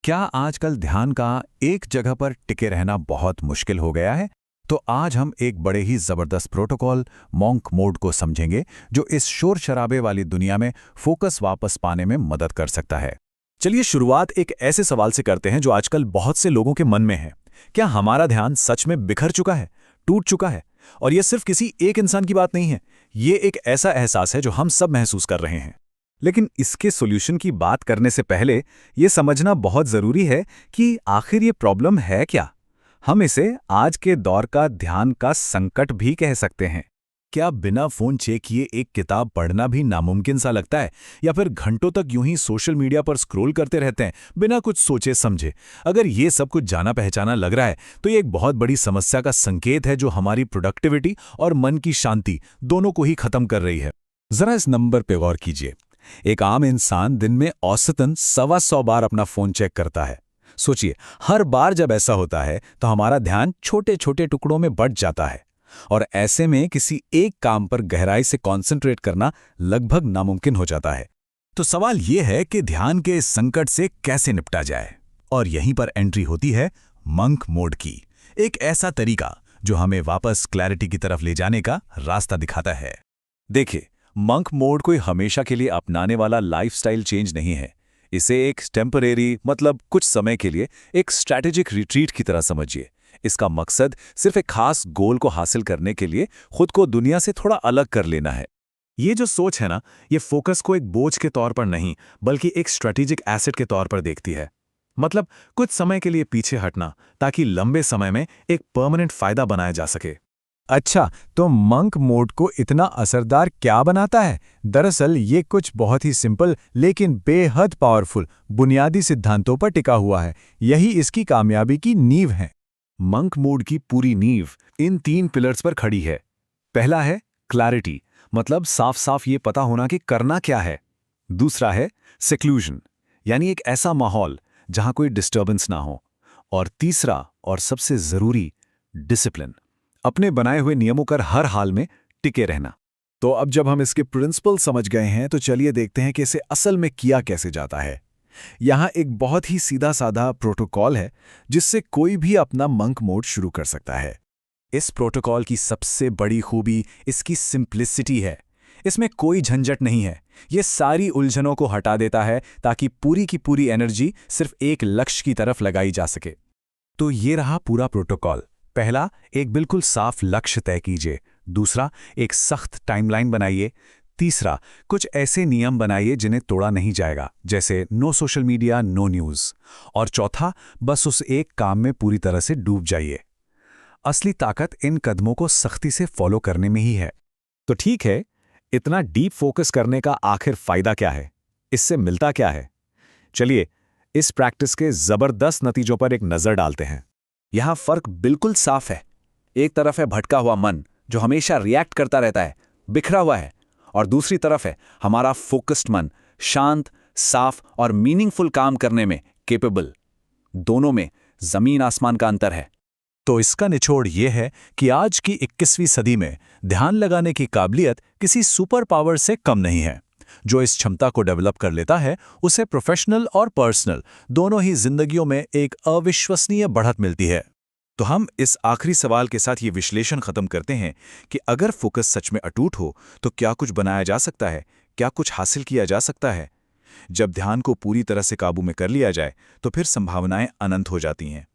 क्या आजकल ध्यान का एक जगह पर टिके रहना बहुत मुश्किल हो गया है? तो आज हम एक बड़े ही जबरदस्त प्रोटोकॉल मॉन्क मोड को समझेंगे जो इस शोर शराबे वाली दुनिया में फोकस वापस पाने में मदद कर सकता है। चलिए शुरुआत एक ऐसे सवाल से करते हैं जो आजकल बहुत से लोगों के मन में है। क्या हमारा ध्यान सच में बिखर चुका है, टूट चुका है? और ये सिर्फ किसी एक इंसान की बात नहीं है, ये एक ऐसा एहसास है जो हम सब महसूस कर रहे हैं। लेकिन इसके सॉल्यूशन की बात करने से पहले ये समझना बहुत ज़रूरी है कि आखिर ये प्रॉब्लम है क्या। हम इसे आज के दौर का ध्यान का संकट भी कह सकते हैं। क्या बिना फ़ोन चेक किए एक किताब पढ़ना भी नामुमकिन सा लगता है, या फिर घंटों तक यूं ही सोशल मीडिया पर स्क्रॉल करते रहते हैं बिना कुछ सोचे समझे? अगर ये सब कुछ जाना पहचाना लग रहा है तो ये एक बहुत बड़ी समस्या का संकेत है जो हमारी प्रोडक्टिविटी और मन की शांति दोनों को ही खत्म कर रही है। ज़रा इस नंबर पे गौर कीजिए। एक आम इंसान दिन में औसतन 125 बार अपना फ़ोन चेक करता है। सोचिए, हर बार जब ऐसा होता है तो हमारा ध्यान छोटे छोटे टुकड़ों में बँट जाता है, और ऐसे में किसी एक काम पर गहराई से कॉन्सेंट्रेट करना लगभग नामुमकिन हो जाता है। तो सवाल ये है कि ध्यान के इस संकट से कैसे निपटा जाए, और यहीं पर एंट्री होती है मंक मोड की। एक ऐसा तरीका जो हमें वापस क्लैरिटी की तरफ ले जाने का रास्ता दिखाता है। देखिए, मंक मोड कोई हमेशा के लिए अपनाने वाला लाइफस्टाइल चेंज नहीं है। इसे एक टेम्परेरी, मतलब कुछ समय के लिए, एक स्ट्रैटेजिक रिट्रीट की तरह समझिए। इसका मकसद सिर्फ एक खास गोल को हासिल करने के लिए खुद को दुनिया से थोड़ा अलग कर लेना है। ये जो सोच है ना, ये फोकस को एक बोझ के तौर पर नहीं बल्कि एक स्ट्रैटेजिक एसेट के तौर पर देखती है। मतलब कुछ समय के लिए पीछे हटना ताकि लंबे समय में एक परमानेंट फायदा बनाया जा सके। अच्छा, तो मंक मोड को इतना असरदार क्या बनाता है? दरअसल ये कुछ बहुत ही सिंपल लेकिन बेहद पावरफुल बुनियादी सिद्धांतों पर टिका हुआ है। यही इसकी कामयाबी की नींव है। मंक मोड की पूरी नींव इन 3 पिलर्स पर खड़ी है। पहला है क्लैरिटी, मतलब साफ साफ ये पता होना कि करना क्या है। दूसरा है सेक्लूजन, यानी एक ऐसा माहौल जहां कोई डिस्टर्बेंस ना हो। और तीसरा और सबसे जरूरी, डिसिप्लिन, अपने बनाए हुए नियमों पर हर हाल में टिके रहना। तो अब जब हम इसके प्रिंसिपल समझ गए हैं तो चलिए देखते हैं कि इसे असल में किया कैसे जाता है। यहाँ एक बहुत ही सीधा साधा प्रोटोकॉल है जिससे कोई भी अपना मंक मोड शुरू कर सकता है। इस प्रोटोकॉल की सबसे बड़ी खूबी इसकी सिंप्लिसिटी है। इसमें कोई झंझट नहीं है। ये सारी उलझनों को हटा देता है ताकि पूरी की पूरी एनर्जी सिर्फ एक लक्ष्य की तरफ लगाई जा सके। तो ये रहा पूरा प्रोटोकॉल। पहला, एक बिल्कुल साफ लक्ष्य तय कीजिए। दूसरा, एक सख्त टाइमलाइन बनाइए। तीसरा, कुछ ऐसे नियम बनाइए जिन्हें तोड़ा नहीं जाएगा, जैसे no social media, no news. और चौथा, बस उस एक काम में पूरी तरह से डूब जाइए। असली ताकत इन कदमों को सख्ती से फॉलो करने में ही है। तो ठीक है, इतना डीप फोकस करने का आखिर फायदा क्या है? इससे मिलता क्या है? चलिए इस प्रैक्टिस के जबरदस्त नतीजों पर एक नजर डालते हैं। यहां फर्क बिल्कुल साफ है। एक तरफ है भटका हुआ मन जो हमेशा रिएक्ट करता रहता है, बिखरा हुआ है, और दूसरी तरफ है हमारा फोकस्ड मन, शांत, साफ और मीनिंगफुल काम करने में केपेबल। दोनों में जमीन आसमान का अंतर है। तो इसका निचोड़ यह है कि आज की 21वीं सदी में ध्यान लगाने की काबिलियत किसी सुपर पावर से कम नहीं है। जो इस क्षमता को डेवलप कर लेता है उसे प्रोफेशनल और पर्सनल दोनों ही जिंदगियों में एक अविश्वसनीय बढ़त मिलती है। तो हम इस आखिरी सवाल के साथ ये विश्लेषण खत्म करते हैं कि अगर फोकस सच में अटूट हो तो क्या कुछ बनाया जा सकता है, क्या कुछ हासिल किया जा सकता है? जब ध्यान को पूरी तरह से काबू में कर लिया जाए तो फिर संभावनाएं अनंत हो जाती हैं।